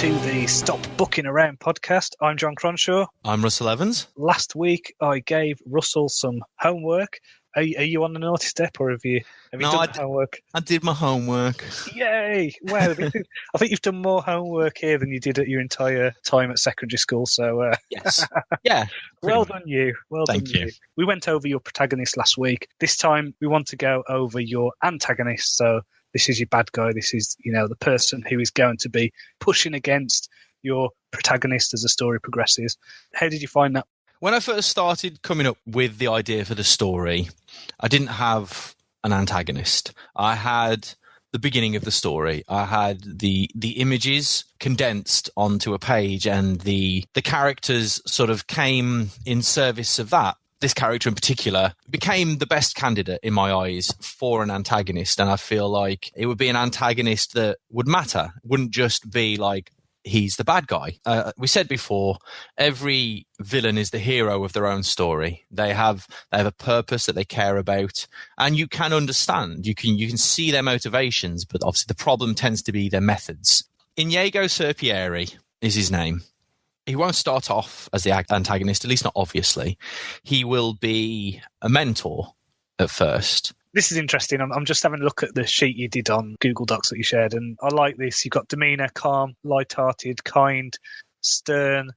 to the Stop Booking Around podcast. I'm Jon Cronshaw. I'm Russ Evans. Last week, I gave Russell some homework. Are you on the naughty step, or have you done the homework? I did my homework. Yay! Wow, I think you've done more homework here than you did at your entire time at secondary school. So yes, yeah. Well done, you. Thank you. We went over your protagonist last week. This time, we want to go over your antagonist. So this is your bad guy. This is, the person who is going to be pushing against your protagonist as the story progresses. How did you find that? When I first started coming up with the idea for the story, I didn't have an antagonist. I had the beginning of the story. I had the images condensed onto a page, and the characters sort of came in service of that. This character in particular became the best candidate in my eyes for an antagonist, and I feel like it would be an antagonist that would matter. It wouldn't just be like, he's the bad guy. We said before, every villain is the hero of their own story. They have a purpose that they care about, and you can understand. You can see their motivations, but obviously the problem tends to be their methods. Inigo Serpieri is his name. He won't start off as the antagonist, at least not obviously. He will be a mentor at first. This is interesting. I'm just having a look at the sheet you did on Google Docs that you shared, and I like this. You've got demeanour, calm, light-hearted, kind, stern,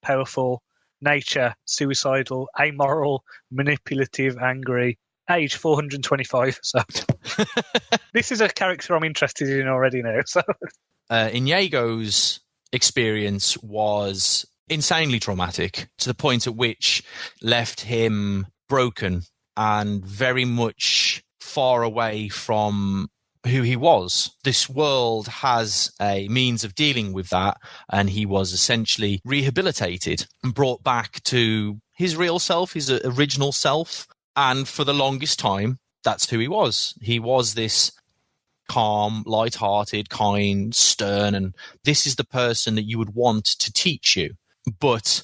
powerful, nature, suicidal, amoral, manipulative, angry, age 425. So this is a character I'm interested in already now. So Inigo's experience was insanely traumatic, to the point at which left him broken and very much far away from who he was. This world has a means of dealing with that, and he was essentially rehabilitated and brought back to his real self, his original self. And for the longest time, that's who he was. He was this calm, light-hearted, kind, stern, and this is the person that you would want to teach you. But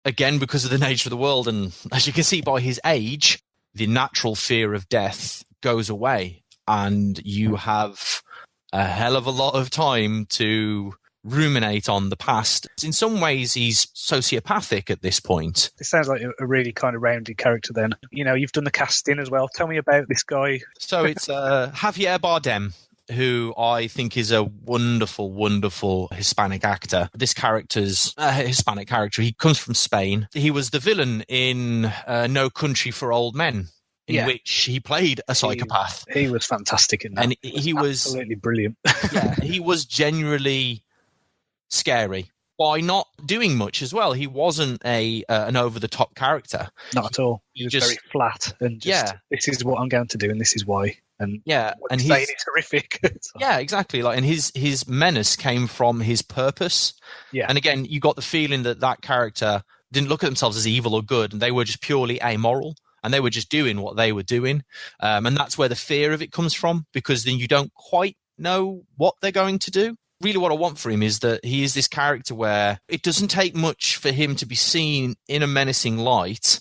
again, because of the nature of the world, and as you can see by his age, the natural fear of death goes away, and you have a hell of a lot of time to ruminate on the past. In some ways, he's sociopathic at this point. It sounds like a really kind of rounded character then. You've done the casting as well. Tell me about this guy. So it's Javier Bardem, who I think is a wonderful, wonderful Hispanic actor. This character's a Hispanic character. He comes from Spain. He was the villain in No Country for Old Men, in which he played a psychopath. He was fantastic in that. And he was absolutely brilliant. Yeah, he was genuinely scary by not doing much as well. He wasn't an over-the-top character. Not at all. He was just very flat and just, this is what I'm going to do and this is why. And and he's horrific. Yeah, exactly. And his menace came from his purpose. Yeah. And again, you got the feeling that character didn't look at themselves as evil or good, and they were just purely amoral, and they were just doing what they were doing. And that's where the fear of it comes from, because then you don't quite know what they're going to do. Really what I want for him is that he is this character where it doesn't take much for him to be seen in a menacing light,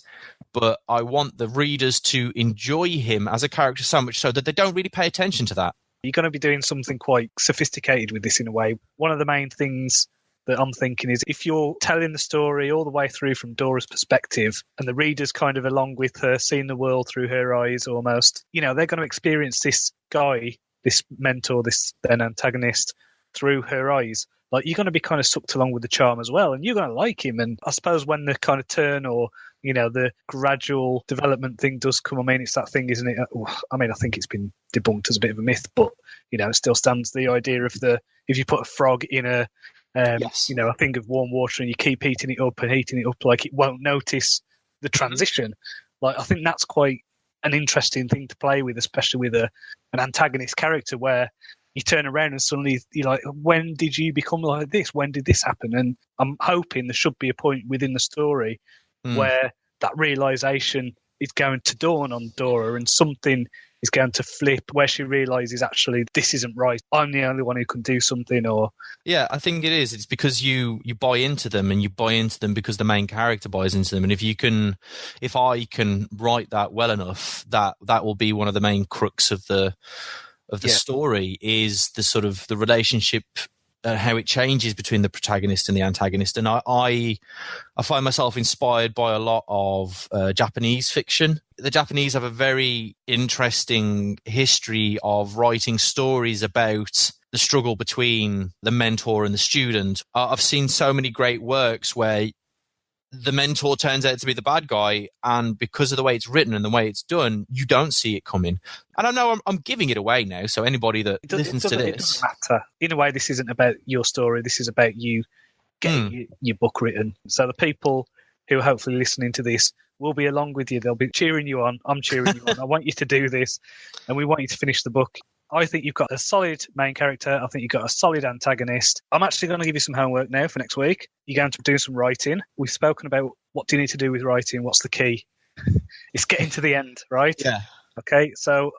but I want the readers to enjoy him as a character so much so that they don't really pay attention to that. You're going to be doing something quite sophisticated with this in a way. One of the main things that I'm thinking is if you're telling the story all the way through from Dora's perspective, and the reader's kind of along with her, seeing the world through her eyes almost, they're going to experience this guy, this mentor, this then antagonist, through her eyes. Like, you're going to be kind of sucked along with the charm as well, and you're going to like him. And I suppose when the kind of turn or the gradual development thing does come, it's that thing, isn't it? I think it's been debunked as a bit of a myth, but it still stands, the idea of if you put a frog in a a thing of warm water and you keep heating it up, like, it won't notice the transition. Like, I think that's quite an interesting thing to play with, especially with an antagonist character, where you turn around and suddenly you're like, when did you become like this? When did this happen? And I'm hoping there should be a point within the story where that realization is going to dawn on Dora, and something is going to flip where she realizes, actually, this isn't right. I'm the only one who can do something. Or yeah, I think it is. It's because you buy into them, and you buy into them because the main character buys into them. And if I can write that well enough, that will be one of the main crux of the story, is the sort of the relationship how it changes between the protagonist and the antagonist. And I find myself inspired by a lot of Japanese fiction. The Japanese have a very interesting history of writing stories about the struggle between the mentor and the student. I've seen so many great works where the mentor turns out to be the bad guy, and because of the way it's written and the way it's done, you don't see it coming. And I know I'm giving it away now, so anybody that listens to this... It doesn't matter. In a way, this isn't about your story. This is about you getting your book written. So the people who are hopefully listening to this will be along with you. They'll be cheering you on. I'm cheering you on. I want you to do this, and we want you to finish the book. I think you've got a solid main character. I think you've got a solid antagonist. I'm actually going to give you some homework now for next week. You're going to do some writing. We've spoken about what do you need to do with writing. What's the key? It's getting to the end, right? Yeah. Okay, so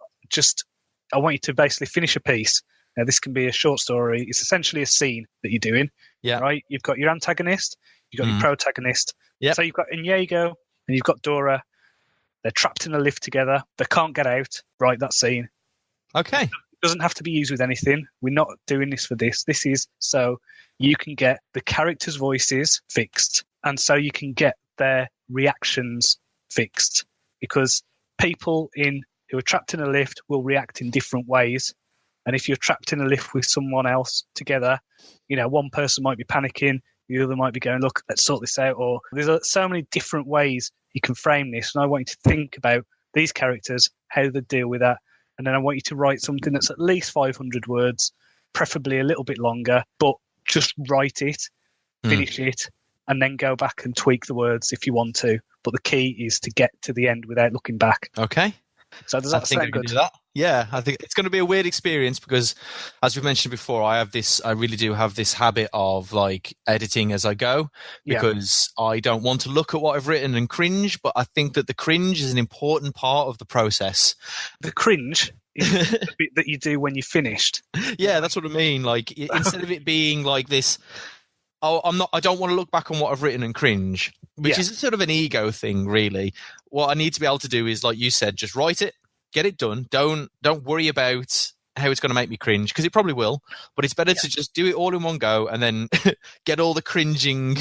I want you to basically finish a piece. Now, this can be a short story. It's essentially a scene that you're doing, right? You've got your antagonist. You've got your protagonist. Yep. So you've got Inigo and you've got Dora. They're trapped in a lift together. They can't get out. Right, that scene. Okay. It doesn't have to be used with anything. We're not doing this for this. This is so you can get the characters' voices fixed, and so you can get their reactions fixed, because people who are trapped in a lift will react in different ways. And if you're trapped in a lift with someone else together, one person might be panicking, the other might be going, look, let's sort this out. Or there's so many different ways you can frame this. And I want you to think about these characters, how they deal with that. And then I want you to write something that's at least 500 words, preferably a little bit longer, but just write it, finish it, and then go back and tweak the words if you want to. But the key is to get to the end without looking back. Okay. So does that sound good? Yeah, I think it's going to be a weird experience because, as we've mentioned before, I really do have this habit of editing as I go, because I don't want to look at what I've written and cringe, but I think that the cringe is an important part of the process. The cringe is the bit that you do when you're finished. Yeah, that's what I mean. Instead of it being like this, I don't want to look back on what I've written and cringe, which is sort of an ego thing, really. What I need to be able to do is, like you said, just write it, get it done. Don't worry about how it's going to make me cringe, because it probably will, but it's better to just do it all in one go and then get all the cringing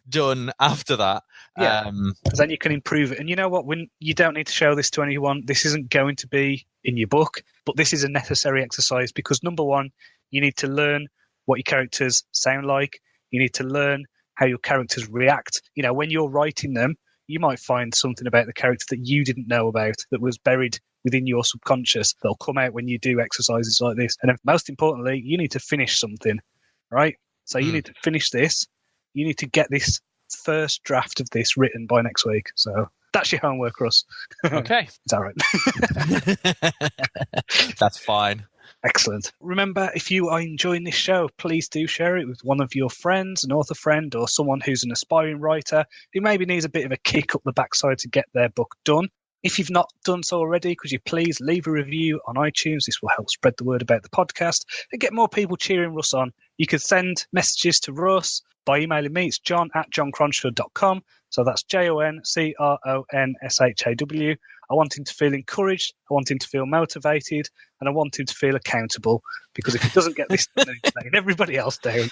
done after that. Yeah, because then you can improve it. And you know what? When you don't need to show this to anyone, this isn't going to be in your book, but this is a necessary exercise, because number one, you need to learn what your characters sound like. You need to learn how your characters react. When you're writing them, you might find something about the character that you didn't know about, that was buried within your subconscious. They'll come out when you do exercises like this. And most importantly, you need to finish something, right? So you need to finish this. You need to get this first draft of this written by next week. So that's your homework, Russ. Okay. Is that right? That's fine. Excellent. Remember, if you are enjoying this show, please do share it with one of your friends, an author friend, or someone who's an aspiring writer who maybe needs a bit of a kick up the backside to get their book done. If you've not done so already, could you please leave a review on iTunes? This will help spread the word about the podcast and get more people cheering Russ on. You can send messages to Russ by emailing me. It's john@joncronshaw.com. So that's JONCRONSHAW. I want him to feel encouraged. I want him to feel motivated. And I want him to feel accountable. Because if he doesn't get this done, he's letting everybody else down.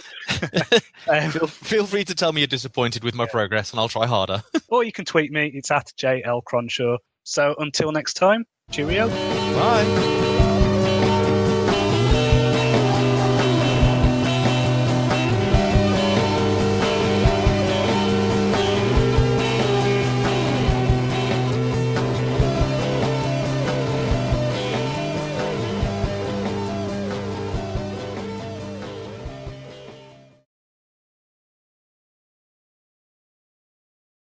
Feel free to tell me you're disappointed with my progress, and I'll try harder. Or you can tweet me. It's @JLCronshaw. So until next time, cheerio. Bye.